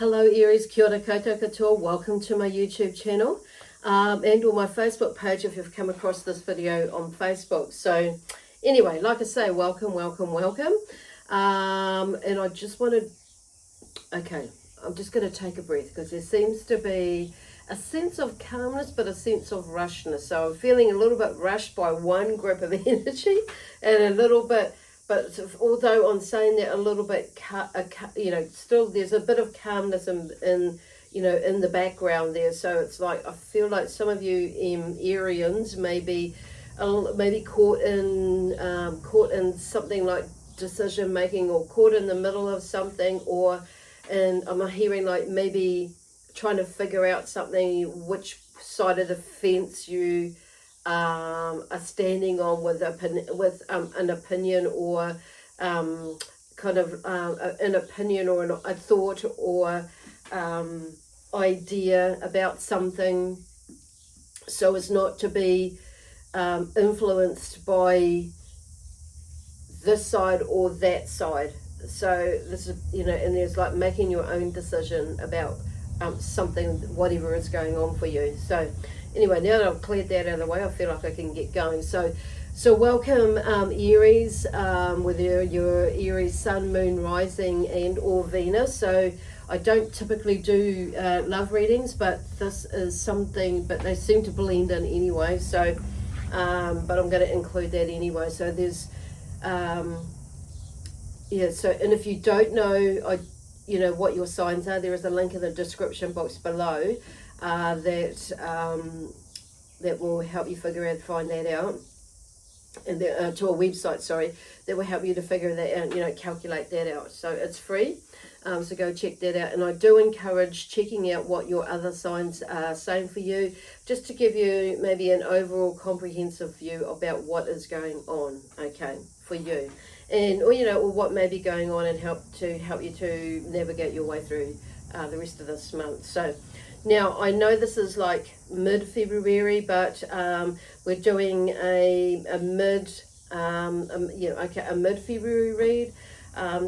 Hello Aries, kia ora koutou katoa, welcome to my YouTube channel and or my Facebook page if you've come across this video on Facebook. So anyway, like I say, welcome. And I just wanted, okay, I'm just going to take a breath because there seems to be a sense of calmness but a sense of rushness. So I'm feeling a little bit rushed by one grip of energy and a little bit. But although I'm saying that a little bit, still there's a bit of calmness in the background there. So it's like I feel like some of you Arians may be caught in something like decision making, or caught in the middle of something, and I'm hearing like maybe trying to figure out something, which side of the fence you are standing on with an opinion, or an opinion or a thought or idea about something, so as not to be influenced by this side or that side. So this is, and there's like making your own decision about something, whatever is going on for you. So anyway, now that I've cleared that out of the way, I feel like I can get going. So welcome Aries, whether you're Aries Sun, Moon, Rising and or Venus. So I don't typically do love readings, but this is something, but they seem to blend in anyway. So, but I'm going to include that anyway. So there's, so, and if you don't know, what your signs are, there is a link in the description box below that will help you find that out, and to a website, sorry, that will help you to figure that out, calculate that out. So it's free, so go check that out. And I do encourage checking out what your other signs are saying for you, just to give you maybe an overall comprehensive view about what is going on, okay, for you, and or what may be going on, and help you to navigate your way through the rest of this month. So now I know this is like mid-February, but we're doing a mid-February read.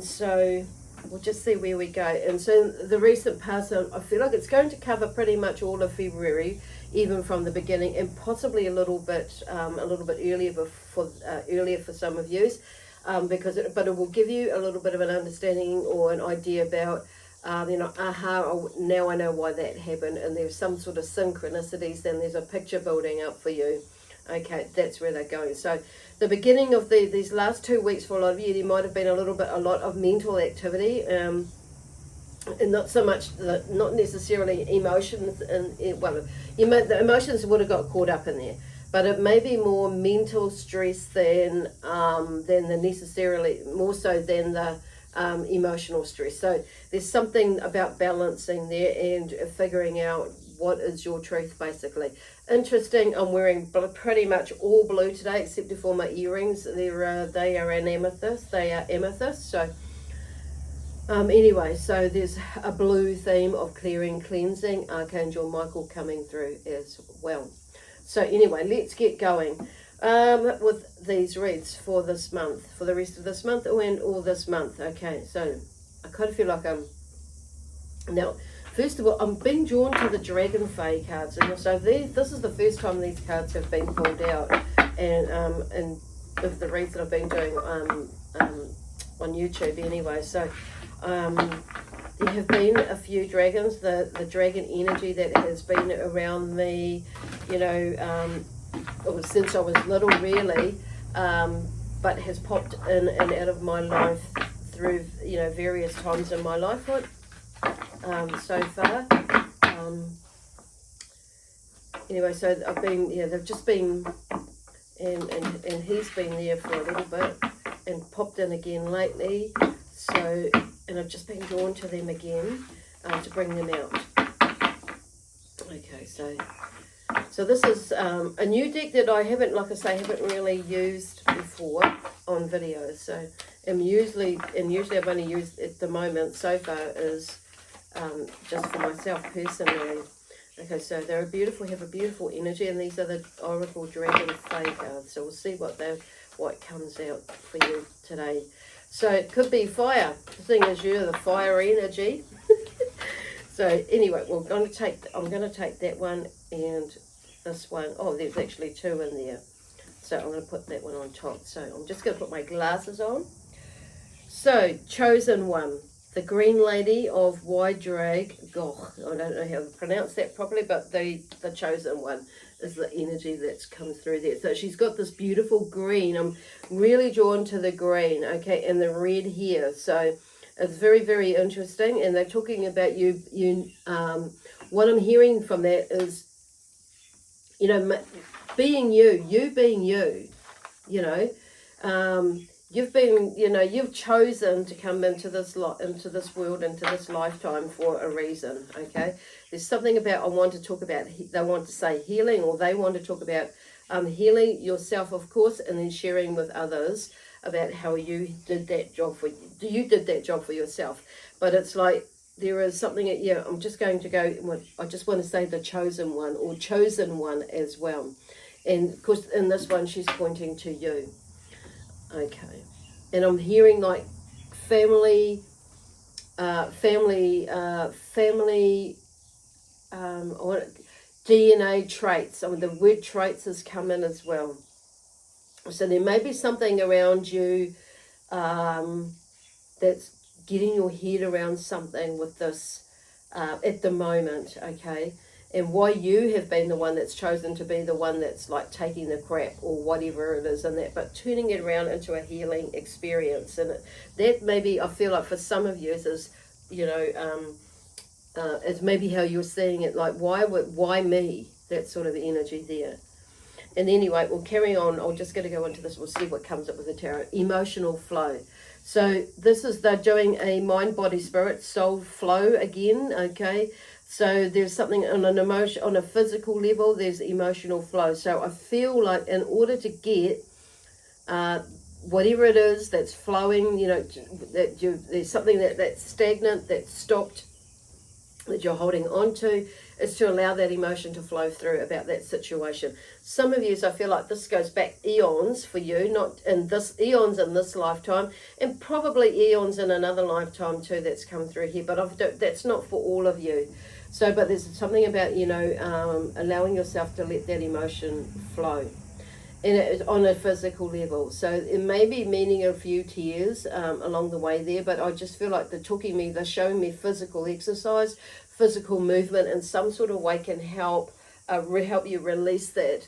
So we'll just see where we go. And so the recent past, I feel like it's going to cover pretty much all of February, even from the beginning, and possibly a little bit earlier for some of you, but it will give you a little bit of an understanding or an idea about. Now I know why that happened, and there's some sort of synchronicities, then there's a picture building up for you. Okay, that's where they're going. So the beginning of these last 2 weeks, for a lot of you, there might have been a lot of mental activity, and not so much, not necessarily emotions, and the emotions would have got caught up in there, but it may be more mental stress than the necessarily, more so than the emotional stress. So there's something about balancing there and figuring out what is your truth, basically. Interesting, I'm wearing pretty much all blue today, except for my earrings. They are an amethyst. They are amethyst. So anyway, so there's a blue theme of clearing, cleansing, Archangel Michael coming through as well. So anyway, let's get going with these reads for this month, for the rest of this month and all this month. Okay, so I kind of feel like now, first of all, I'm being drawn to the Dragon Fae cards, and so this is the first time these cards have been pulled out, and of the reads that I've been doing on YouTube anyway. So there have been a few dragons, the dragon energy that has been around me, since I was little, really, but has popped in and out of my life through various times in my life so far. Anyway, so I've been, they've just been, and he's been there for a little bit and popped in again lately. So, and I've just been drawn to them again to bring them out. Okay, so this is a new deck that I haven't really used before on videos. So usually I've only used at the moment so far is just for myself personally. Okay, so have a beautiful energy, and these are the Oracle Dragon Fae cards. So we'll see what comes out for you today. So it could be fire, seeing as you're the fire energy. So anyway, I'm going to take that one and this one. Oh, there's actually two in there. So I'm going to put that one on top. So I'm just going to put my glasses on. So, chosen one. The Green Lady of Wide Drag. Gosh, I don't know how to pronounce that properly, but the chosen one is the energy that's come through there. So she's got this beautiful green. I'm really drawn to the green, okay, and the red here. So it's very, very interesting. And they're talking about you. What I'm hearing from that is, you know, being you being you, you know. You've chosen to come into this world, into this lifetime for a reason, okay? There's something about, they want to say healing, or they want to talk about healing yourself, of course, and then sharing with others about how you did that job for yourself. But it's like, there is something, I'm just going to go, I just want to say the chosen one, or chosen one as well. And of course, in this one, she's pointing to you. Okay, and I'm hearing like family DNA traits. The word traits has come in as well. So there may be something around you that's getting your head around something with this at the moment, okay? And why you have been the one that's chosen to be the one that's like taking the crap or whatever it is, and that, but turning it around into a healing experience. And that maybe, I feel like for some of you is, it's maybe how you're seeing it, like why me? That sort of energy there. And anyway, we'll carry on. I'm just going to go into this. We'll see what comes up with the tarot. Emotional flow. So this is, they're doing a mind, body, spirit, soul flow again, okay? So there's something on an emotion, on a physical level, there's emotional flow. So I feel like in order to get whatever it is that's flowing, there's something that's stagnant, that's stopped, that you're holding on to, is to allow that emotion to flow through about that situation. Some of you, I feel like this goes back eons for you, not in this, eons in this lifetime, and probably eons in another lifetime too that's come through here, but that's not for all of you. So, but there's something about, allowing yourself to let that emotion flow. And it's on a physical level. So it may be meaning a few tears along the way there, but I just feel like they're showing me physical exercise, physical movement in some sort of way can help you release that,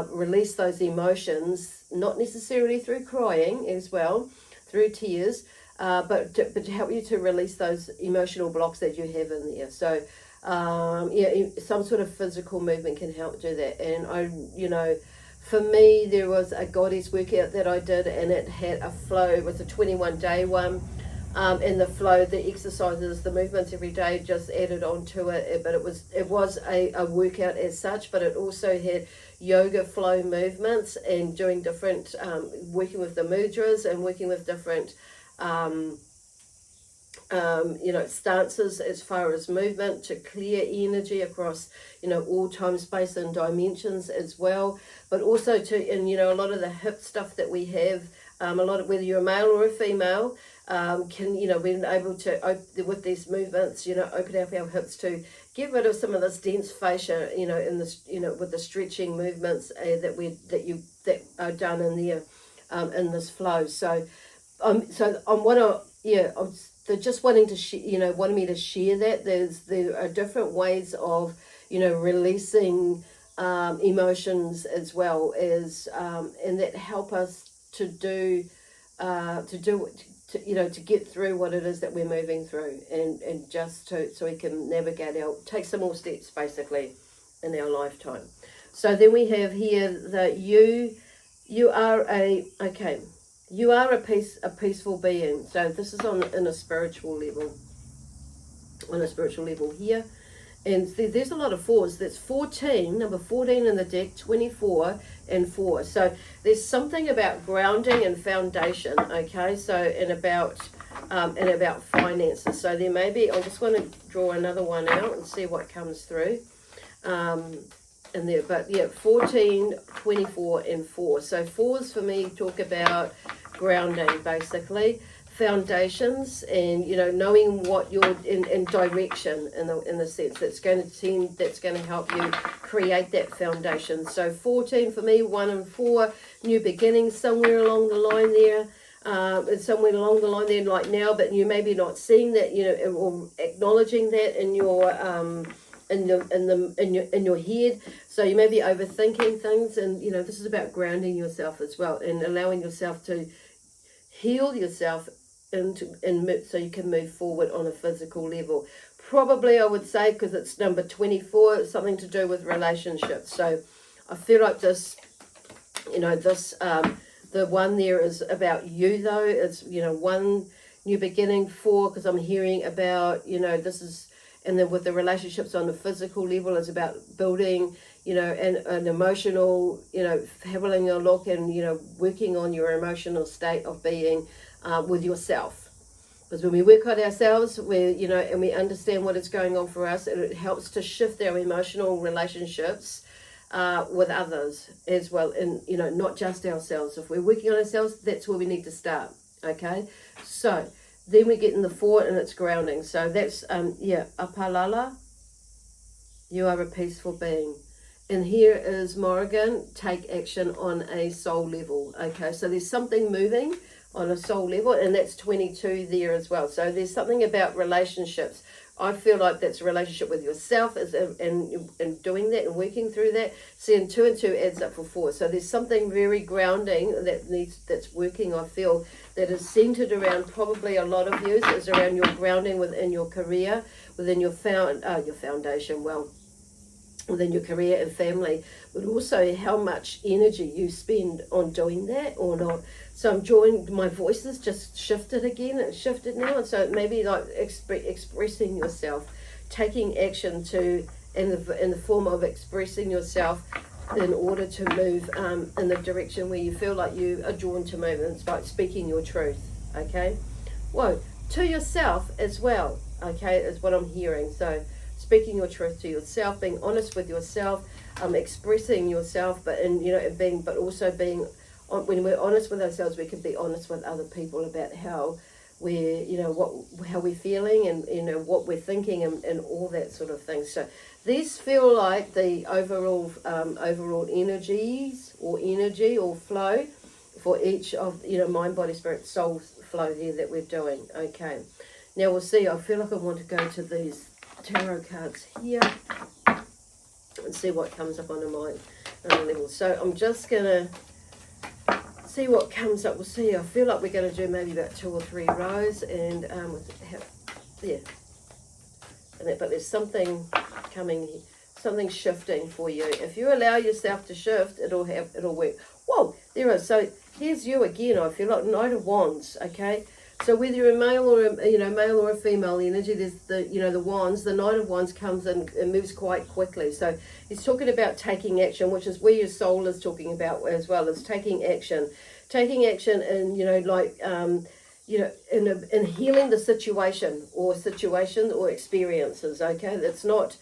release those emotions, not necessarily through crying as well, through tears, but to help you to release those emotional blocks that you have in there. So, some sort of physical movement can help do that. And for me, there was a goddess workout that I did, and it had a flow. It was a 21-day one, and the flow, the exercises, the movements every day just added on to it. But it was a workout as such, but it also had yoga flow movements and doing different, working with the mudras and working with different stances as far as movement to clear energy across, all time, space and dimensions as well. But also a lot of the hip stuff that we have, whether you're a male or a female, we're able to, with these movements, open up our hips to get rid of some of this dense fascia, in this, with the stretching movements that are done in there, in this flow. So, they're just wanting to wanting me to share that there are different ways of releasing emotions as well as and that help us to get through what it is that we're moving through, and just so we can navigate take some more steps basically in our lifetime. So then we have here that you are a peaceful being. So this is on a spiritual level here. And there's a lot of fours. That's 14, number 14 in the deck, 24 and 4. So there's something about grounding and foundation, okay? So and about finances. So there may be, I just want to draw another one out and see what comes through. In there, but 14, 24 and 4. So 4s for me talk about grounding basically. foundations, and knowing what you're in direction, in the sense that's going to help you create that foundation. So 14 for me, 1 and 4, new beginnings somewhere along the line there. Somewhere along the line there, like now, but you maybe not seeing that, or acknowledging that in your in your head. So you may be overthinking things, and this is about grounding yourself as well, and allowing yourself to heal yourself so you can move forward on a physical level. Probably I would say, because it's number 24, it's something to do with relationships. So I feel like this, the one there is about you, though. It's, 1, new beginning, 4, because I'm hearing about, this is, and then with the relationships on the physical level, it's about building, an emotional, having a look and, working on your emotional state of being with yourself. Because when we work on ourselves, and we understand what is going on for us, it helps to shift our emotional relationships with others as well, and not just ourselves. If we're working on ourselves, that's where we need to start. Okay, so then we get in the 4, and it's grounding. So that's apalala, you are a peaceful being. And here is Morrigan, take action on a soul level. Okay, so there's something moving on a soul level, and that's 22 there as well. So there's something about relationships. I feel like that's a relationship with yourself, and doing that and working through that. Seeing 2 and 2 adds up for 4. So there's something very grounding that's working. I feel that is centered around, probably a lot of you is around your grounding within your career, within your foundation. Well, within your career and family, but also how much energy you spend on doing that or not. So I'm joined, my voice has just shifted again, it's shifted now, and so it may be like expressing yourself, taking action in the form of expressing yourself in order to move in the direction where you feel like you are drawn to move, and it's like speaking your truth, okay? Whoa, to yourself as well, okay, is what I'm hearing. So speaking your truth to yourself, being honest with yourself, expressing yourself, but also being, when we're honest with ourselves, we can be honest with other people about how we're, how we're feeling, and what we're thinking, and all that sort of thing. So these feel like the overall energies or energy or flow for each of, mind, body, spirit, soul flow here that we're doing. Okay, now we'll see. I feel like I want to go to these tarot cards here and see what comes up on the mind level. So I'm just gonna see what comes up. We'll see. I feel like we're going to do maybe about 2 or 3 rows, and but there's something coming, something shifting for you. If you allow yourself to shift, it'll work. Whoa, there is. So here's you again. I feel like Knight of Wands. Okay. So whether you're a male or a female energy, there's the wands. The Knight of Wands comes in and moves quite quickly. So he's talking about taking action, which is where your soul is talking about as well. It's taking action, and in healing the situation or experiences. Okay, that's not.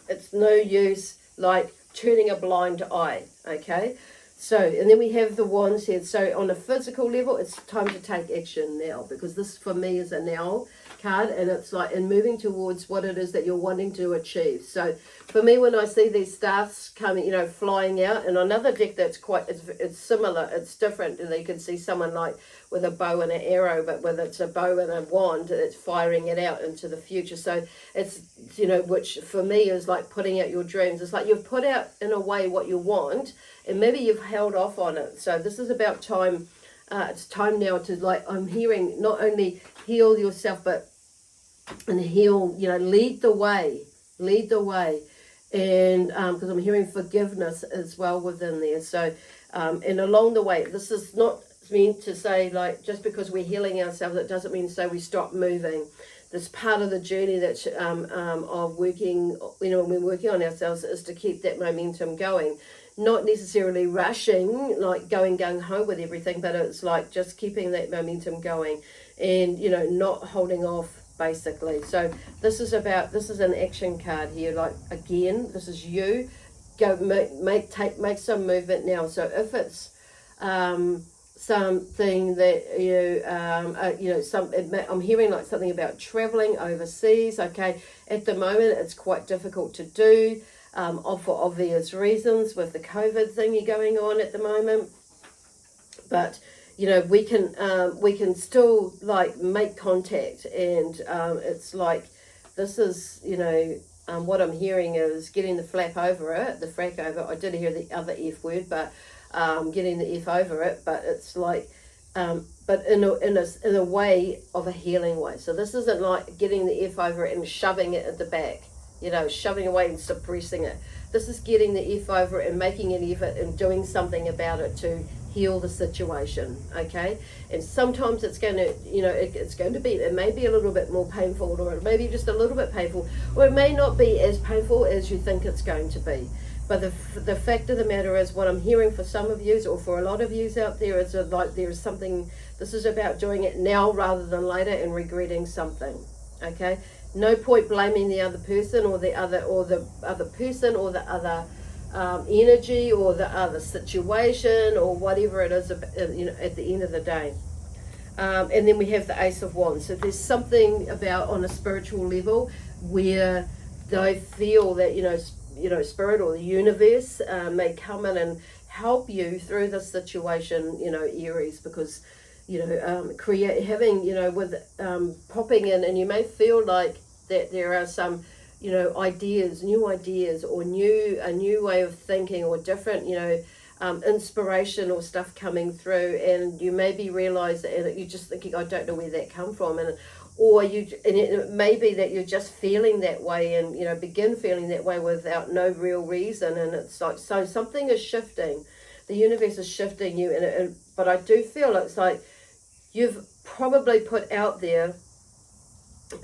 It's no use like turning a blind eye. Okay. So, and then we have the wands here. So on a physical level, it's time to take action now, because this for me is a now card, and it's like in moving towards what it is that you're wanting to achieve. So for me, when I see these staffs coming, flying out, and another deck that's it's similar, it's different, and you can see someone like with a bow and an arrow, but whether it's a bow and a wand, it's firing it out into the future. So it's, which for me is like putting out your dreams. It's like you've put out in a way what you want, and maybe you've held off on it. So this is about time. It's time now to, like, I'm hearing, not only heal yourself, but heal, lead the way. And because I'm hearing forgiveness as well within there. So, and along the way, this is not mean to say, like, just because we're healing ourselves, it doesn't mean to say we stop moving. This part of the journey that's of working, when we're working on ourselves, is to keep that momentum going. Not necessarily rushing, like going gung-ho with everything, but it's like just keeping that momentum going, and not holding off, basically. So this is an action card here. Like, again, this is you. Go make some movement now. So if it's something that I'm hearing like something about traveling overseas. Okay, at the moment it's quite difficult to do, for obvious reasons with the COVID thingy going on at the moment. But we can still like make contact, and it's like this is what I'm hearing is getting the frack over it. I did hear the other F word, but getting the F over it. But it's like, but in a way of a healing way. So this isn't like getting the F over it and shoving it at the back, shoving away and suppressing it. This is getting the F over it and making an effort and doing something about it to heal the situation, okay? And sometimes it's going to, it may be a little bit more painful, or it may be just a little bit painful, or it may not be as painful as you think it's going to be. But the fact of the matter is, what I'm hearing for some of you, or for a lot of you out there, is like there's something, this is about doing it now rather than later and regretting something, okay? No point blaming the other person or the other person or the other energy or the other situation or whatever it is, at the end of the day. And then we have the Ace of Wands. So there's something about on a spiritual level where they feel that spirit or the universe may come in and help you through this situation, Aries, because popping in, and you may feel like that there are some new ideas or a new way of thinking, or different inspiration or stuff coming through, and you maybe realize that you're just thinking, I don't know where that come from, and it may be that you're just feeling that way, and begin feeling that way without no real reason, and it's like, so something is shifting, the universe is shifting you, but I do feel it's like you've probably put out there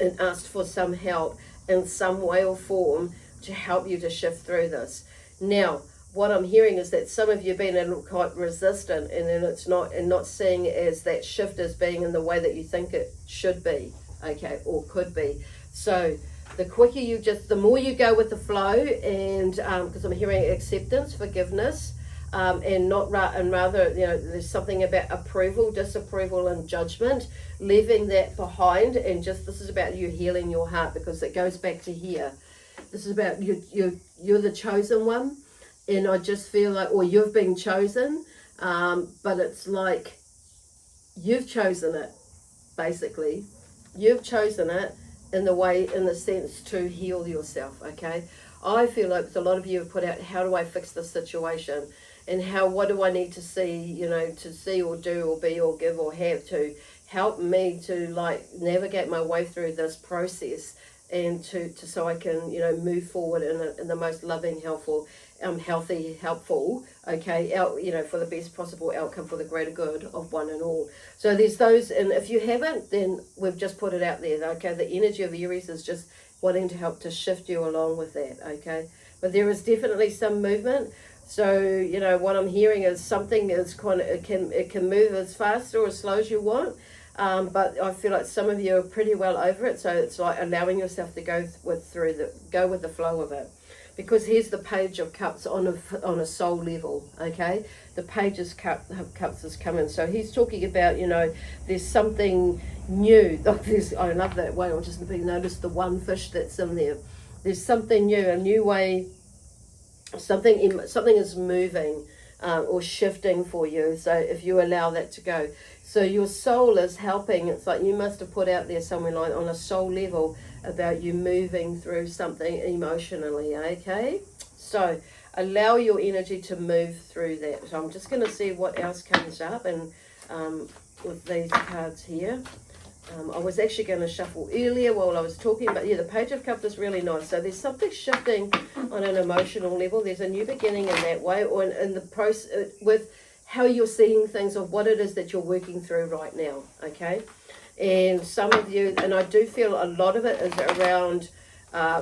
and asked for some help in some way or form to help you to shift through this. Now, what I'm hearing is that some of you have been a little quite resistant, and then it's not seeing it as that shift as being in the way that you think it should be, okay, or could be. So the quicker the more you go with the flow, and because I'm hearing acceptance, forgiveness, and rather, there's something about approval, disapproval, and judgment, leaving that behind, and just, this is about you healing your heart, because it goes back to here. This is about you're the chosen one, and I just feel like, or you've been chosen, but it's like you've chosen it, basically. You've chosen it in the sense to heal yourself, okay? I feel like a lot of you have put out, how do I fix this situation? And what do I need to see, to see or do or be or give or have to help me to like navigate my way through this process, and so I can, move forward in the most loving, helpful, okay, for the best possible outcome for the greater good of one and all. So there's those, and if you haven't, then we've just put it out there, okay? The energy of Aries is just wanting to help to shift you along with that, okay? But there is definitely some movement. So, what I'm hearing is something is it can move as fast or as slow as you want. But I feel like some of you are pretty well over it. So it's like allowing yourself to go with the flow of it. Because here's the Page of Cups on a soul level, okay? The Page of Cups is coming. So he's talking about, there's something new. I love that way. I've just noticed the one fish that's in there. There's something new, a new way. Something is moving or shifting for you. So if you allow that to go. So your soul is helping. It's like you must have put out there somewhere like on a soul level about you moving through something emotionally, okay? So allow your energy to move through that. So I'm just going to see what else comes up, and with these cards here. I was actually going to shuffle earlier while I was talking, but yeah, the Page of Cups is really nice. So there's something shifting on an emotional level. There's a new beginning in that way, or in the process with how you're seeing things, of what it is that you're working through right now, okay? And some of you, and I do feel a lot of it is around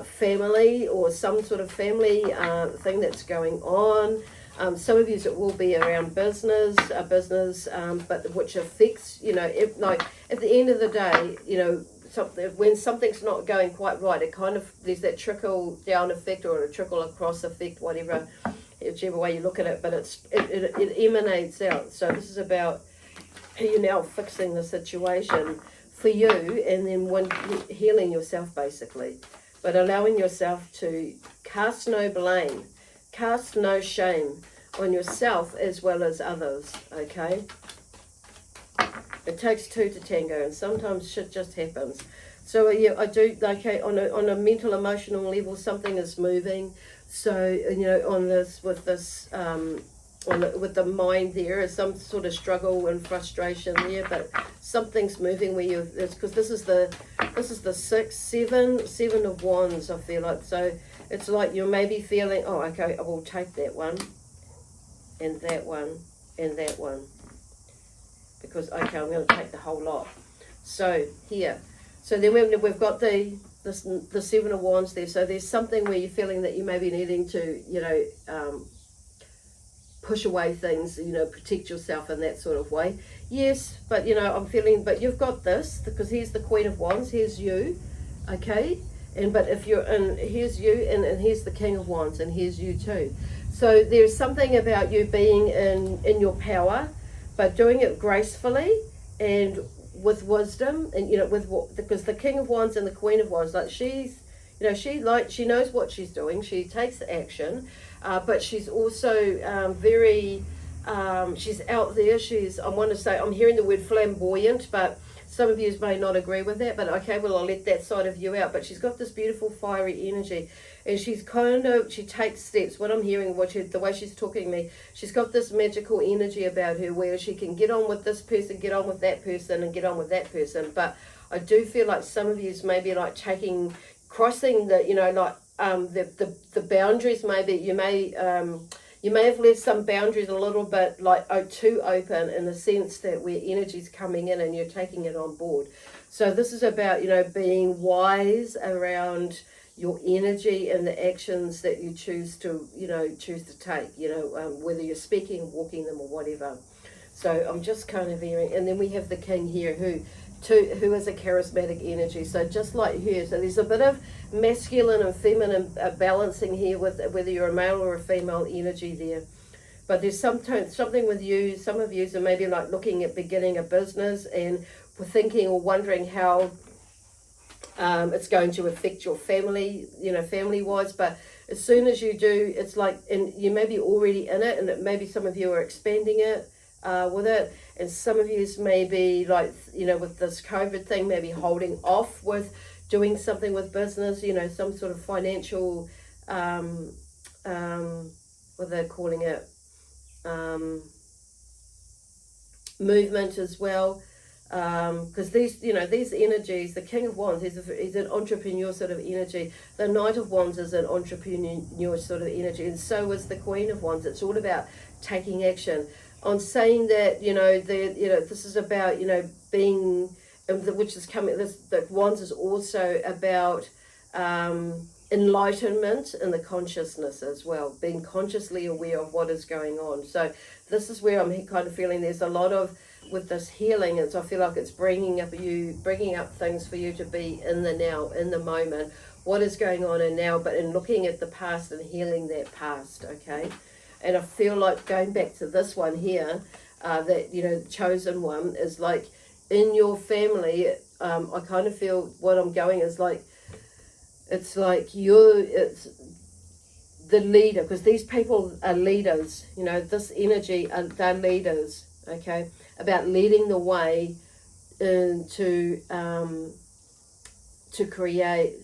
family, or some sort of family thing that's going on. Some of you, it will be around business, but which affects, if at the end of the day, when something's not going quite right, it kind of, there's that trickle down effect or a trickle across effect, whichever way you look at it, but it emanates out. So this is about you're now fixing the situation for you, and then healing yourself basically, but allowing yourself to cast no blame, cast no shame on yourself as well as others, okay? It takes two to tango, and sometimes shit just happens. So yeah, I do, okay, on a mental, emotional level, something is moving. So, you know, on this, with this, with the mind, there is some sort of struggle and frustration there, but something's moving where you, because this is the seven of wands, I feel like. So it's like you're maybe feeling, oh, okay, I will take that one, and that one, and that one, because, okay, I'm going to take the whole lot. So here, so then we've got the Seven of Wands there. So there's something where you're feeling that you may be needing to, you know, push away things, you know, protect yourself in that sort of way. Yes, but, you know, I'm feeling, but you've got this, because here's the Queen of Wands, here's you, okay? And but if you're in, here's you, and here's the King of Wands, and here's you too. So there's something about you being in your power, but doing it gracefully and with wisdom, and, you know, because the King of Wands and the Queen of Wands, like, she's, you know, she knows what she's doing, she takes action, but she's also very, she's out there, I want to say, I'm hearing the word flamboyant, but some of you may not agree with that, but okay, well, I'll let that side of you out. But she's got this beautiful fiery energy, and she's she takes steps. What I'm hearing, the way she's talking to me, she's got this magical energy about her where she can get on with this person, get on with that person, and get on with that person. But I do feel like some of you may be like crossing the, you know, like the boundaries. Maybe you may have left some boundaries a little bit like too open, in the sense that where energy's coming in and you're taking it on board. So this is about, you know, being wise around your energy and the actions that you choose to take, you know, whether you're speaking, walking them, or whatever. So I'm just kind of hearing, and then we have the King here who is a charismatic energy. So just like her, so there's a bit of masculine and feminine balancing here with whether you're a male or a female energy there. But there's something with you, some of you are maybe like looking at beginning a business and thinking or wondering how it's going to affect your family, you know, family-wise. But as soon as you do, it's like, and you may be already in it, and maybe some of you are expanding it with it, and some of you may be like, you know, with this COVID thing, maybe holding off with doing something with business, you know, some sort of financial, what they're calling it, movement as well. Because these energies, the King of Wands, he's an entrepreneur sort of energy. The Knight of Wands is an entrepreneur sort of energy, and so is the Queen of Wands. It's all about taking action. On saying that, you know, this is about, you know, being, which is coming. The Wands is also about enlightenment in the consciousness as well, being consciously aware of what is going on. So this is where I'm kind of feeling there's a lot of, with this healing, I feel like it's bringing up things for you to be in the now, in the moment, what is going on in now, but in looking at the past and healing that past, okay? And I feel like going back to this one here, that, you know, the chosen one is like in your family. I kind of feel what I'm going is like, it's like it's the leader, because these people are leaders, you know, this energy, they're leaders, okay, about leading the way into to create,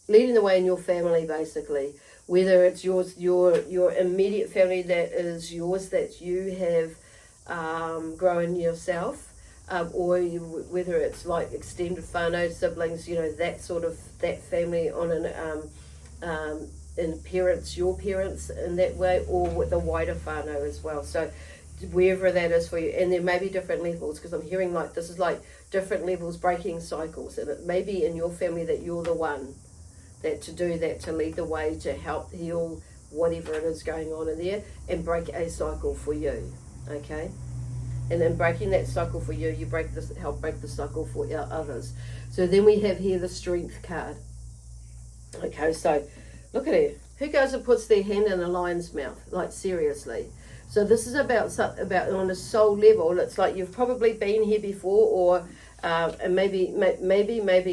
leading the way in your family, basically, whether it's your immediate family that is yours, that you have grown yourself, or whether it's like extended whānau, siblings, you know, that family on an in parents, your parents in that way, or with the wider whānau as well. So wherever that is for you, and there may be different levels, because I'm hearing like this is like different levels, breaking cycles, and it may be in your family that you're the one that to do that, to lead the way, to help heal whatever it is going on in there, and break a cycle for you, okay? And in breaking that cycle for you, you help break the cycle for others. So then we have here the Strength card. Okay, so look at her. Who goes and puts their hand in a lion's mouth? Like, seriously. So this is about on a soul level. It's like you've probably been here before, or and maybe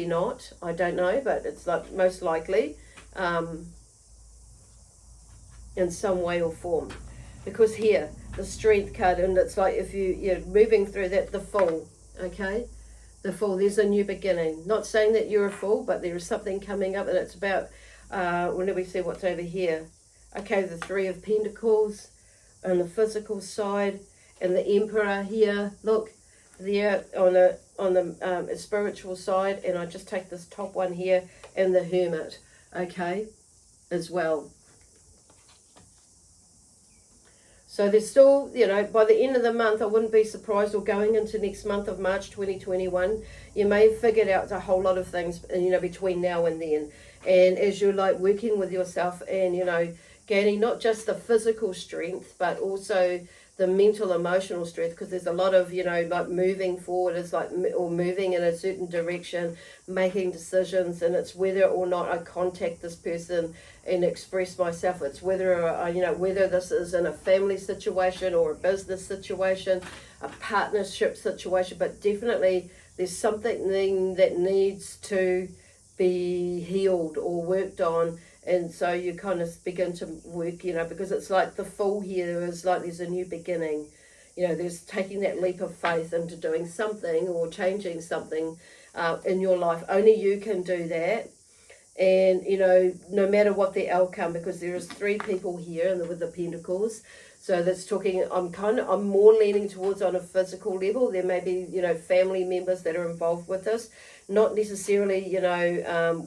not. I don't know, but it's like most likely in some way or form. Because here, the Strength card, and it's like if you're moving through that, the Fool, okay? The Fool, there's a new beginning. Not saying that you're a fool, but there is something coming up, and it's about, when do we see what's over here? Okay, the Three of Pentacles on the physical side, and the Emperor here, look, there on the spiritual side, and I just take this top one here, and the Hermit, okay, as well. So there's still, you know, by the end of the month, I wouldn't be surprised, or going into next month of March 2021, you may have figured out a whole lot of things, you know, between now and then. And as you're like working with yourself and, you know, gaining not just the physical strength, but also the mental, emotional strength, because there's a lot of, you know, like moving forward, is like, or moving in a certain direction, making decisions, and it's whether or not I contact this person and express myself. It's whether, you know, whether this is in a family situation or a business situation, a partnership situation, but definitely there's something that needs to be healed or worked on. And so you kind of begin to work, you know, because it's like the Fool here is like there's a new beginning. You know, there's taking that leap of faith into doing something or changing something in your life. Only you can do that. And, you know, no matter what the outcome, because there is three people here with the Pentacles. So that's talking, I'm more leaning towards on a physical level. There may be, you know, family members that are involved with this. Not necessarily, you know,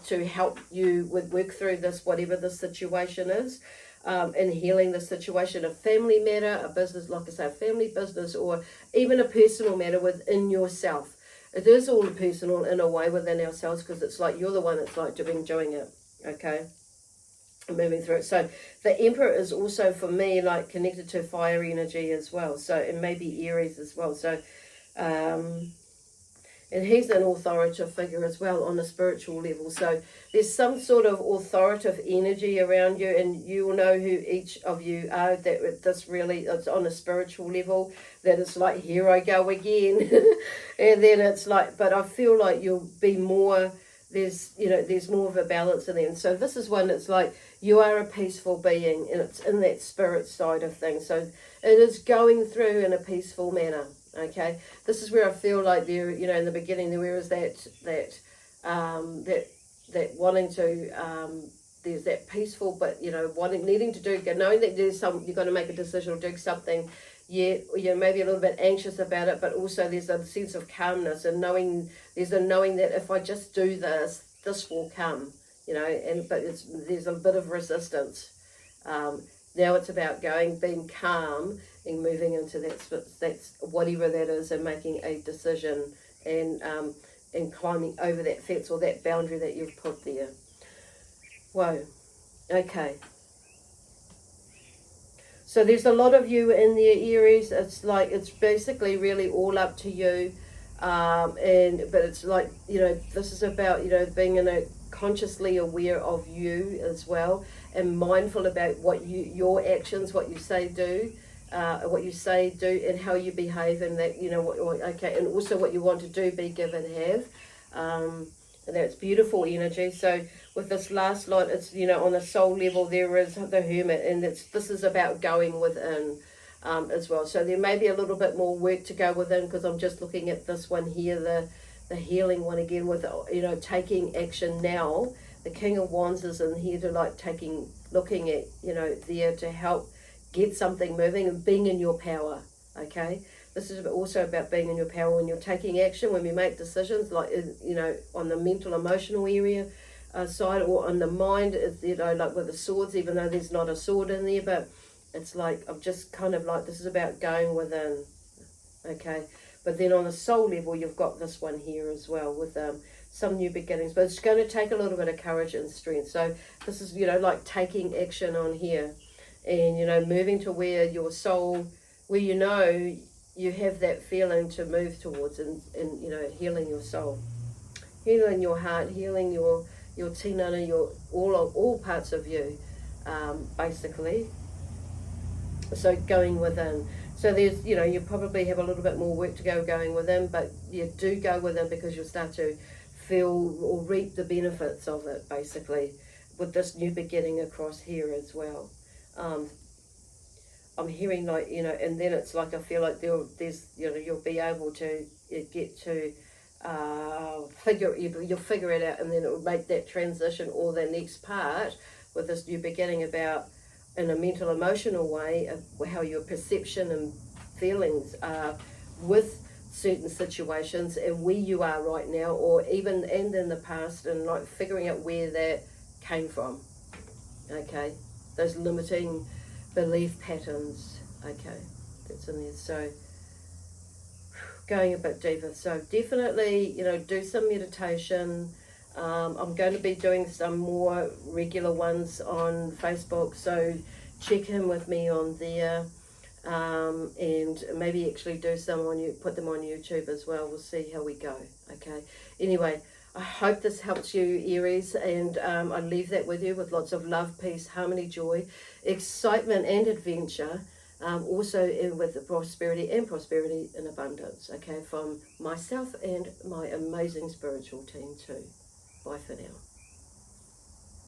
to help you with work through this, whatever the situation is, and healing the situation, a family matter, a business, like I say, a family business, or even a personal matter within yourself. It is all personal in a way within ourselves, because it's like you're the one that's like doing it, okay? Moving through it. So the Emperor is also, for me, like connected to fire energy as well. So, and maybe Aries as well. So, and he's an authoritative figure as well on a spiritual level. So there's some sort of authoritative energy around you, and you will know who each of you are, that this really, it's on a spiritual level, that it's like, here I go again. And then it's like, but I feel like you'll be more, there's, you know, there's more of a balance in there. And so this is one that's like, you are a peaceful being, and it's in that spirit side of things. So it is going through in a peaceful manner. Okay, this is where I feel like there, you know, in the beginning there was that wanting to, there's that peaceful, but, you know, needing to do, knowing that there's you're going to make a decision or do something, yet you're maybe a little bit anxious about it, but also there's a sense of calmness and knowing, there's a knowing that if I just do this, this will come, you know, but there's a bit of resistance. Now it's about being calm and moving into that's whatever that is, and making a decision and climbing over that fence or that boundary that you've put there. Whoa. Okay. So there's a lot of you in there, Aries. It's like, it's basically really all up to you. But it's like, you know, this is about, you know, being in a consciously aware of you as well, and mindful about what your actions, what you say do, and how you behave, and that, you know, okay, and also what you want to do, be, give, and have. And that's beautiful energy. So with this last line, it's, you know, on a soul level, there is the Hermit, and this is about going within as well. So there may be a little bit more work to go within, because I'm just looking at this one here, the healing one again, with, you know, taking action now. The King of Wands is in here to like looking at, you know, there to help get something moving and being in your power, okay? This is also about being in your power when you're taking action, when we make decisions, like, you know, on the mental, emotional area side, or on the mind, you know, like with the swords, even though there's not a sword in there, but it's like, I'm just kind of like, this is about going within, okay? But then on a soul level, you've got this one here as well, with some new beginnings. But it's going to take a little bit of courage and strength. So this is, you know, like taking action on here. And, you know, moving to where your soul, where, you know, you have that feeling to move towards, and you know, healing your soul. Healing your heart, healing your tinana, all parts of you, basically. So going within. So there's, you know, you probably have a little bit more work to go going within, but you do go within because you'll start to feel or reap the benefits of it, basically, with this new beginning across here as well. Um, I'm hearing, like, you know, and then it's like I feel like there's, you know, you'll be able to get to you'll figure it out, and then it will make that transition or the next part with this new beginning about, in a mental emotional way, how your perception and feelings are with certain situations and where you are right now, or even and in the past, and like figuring out where that came from. Okay, those limiting belief patterns. Okay, that's in there. So going a bit deeper. So definitely, you know, do some meditation. I'm going to be doing some more regular ones on Facebook, so check in with me on there, and maybe actually do some on you, put them on YouTube as well. We'll see how we go. Okay. Anyway, I hope this helps you, Aries, and I leave that with you with lots of love, peace, harmony, joy, excitement, and adventure. Also with prosperity and abundance, okay, from myself and my amazing spiritual team too. Bye for now.